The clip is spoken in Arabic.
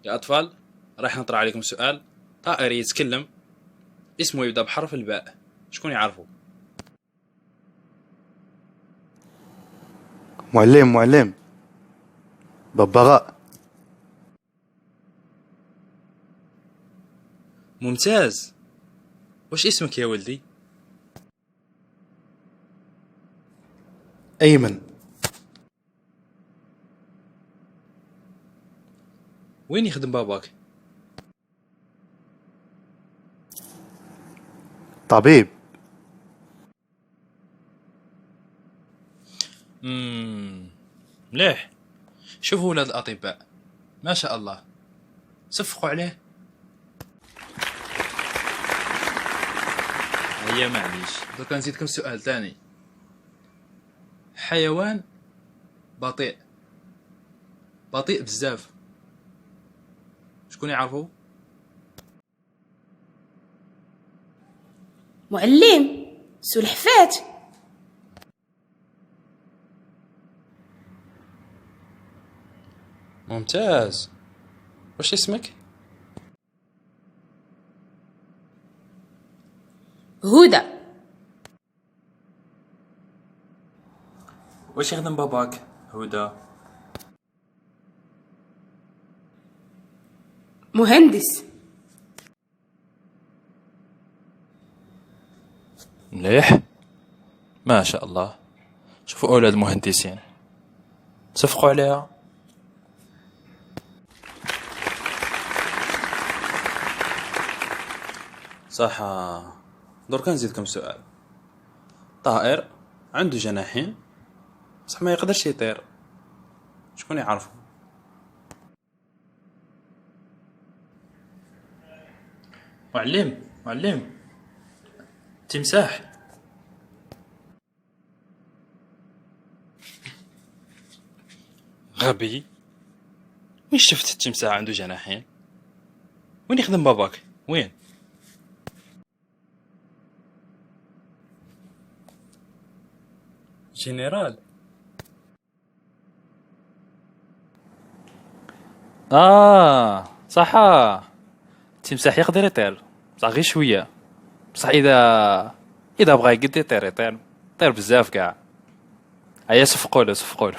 يا أطفال، راح نطرح عليكم سؤال. طائر يتكلم اسمه يبدأ بحرف الباء، شكون يعرفه؟ معلم ببغاء. ممتاز. واش اسمك يا ولدي؟ أيمن. وين يخدم باباك؟ طبيب. مليح. شوفوا ولاد الأطباء، ما شاء الله، صفقوا عليه. هيا معليش، دوكا نزيدكم سؤال ثاني. حيوان بطيء بزاف، شكون يعرفه؟ معلم، سلحفات. ممتاز. واش اسمك؟ هدى. واش يخدم باباك هدى؟ مهندس. مليح، ما شاء الله. شوفوا أولاد المهندسين، صفقوا عليها. صح. دركا نزيدكم سؤال. طائر عنده جناحين بصح ما يقدرش يطير، شكون يعرفه؟ معلم، تمساح. غبي، وين شفت التمساح عنده جناحين؟ وين يخدم باباك؟ وين؟ جنرال. صح. التمساح يقدر يطير بصح غير شويه، بصح اذا بغى يقد يطير بزاف كاع. هيا صفقوا له.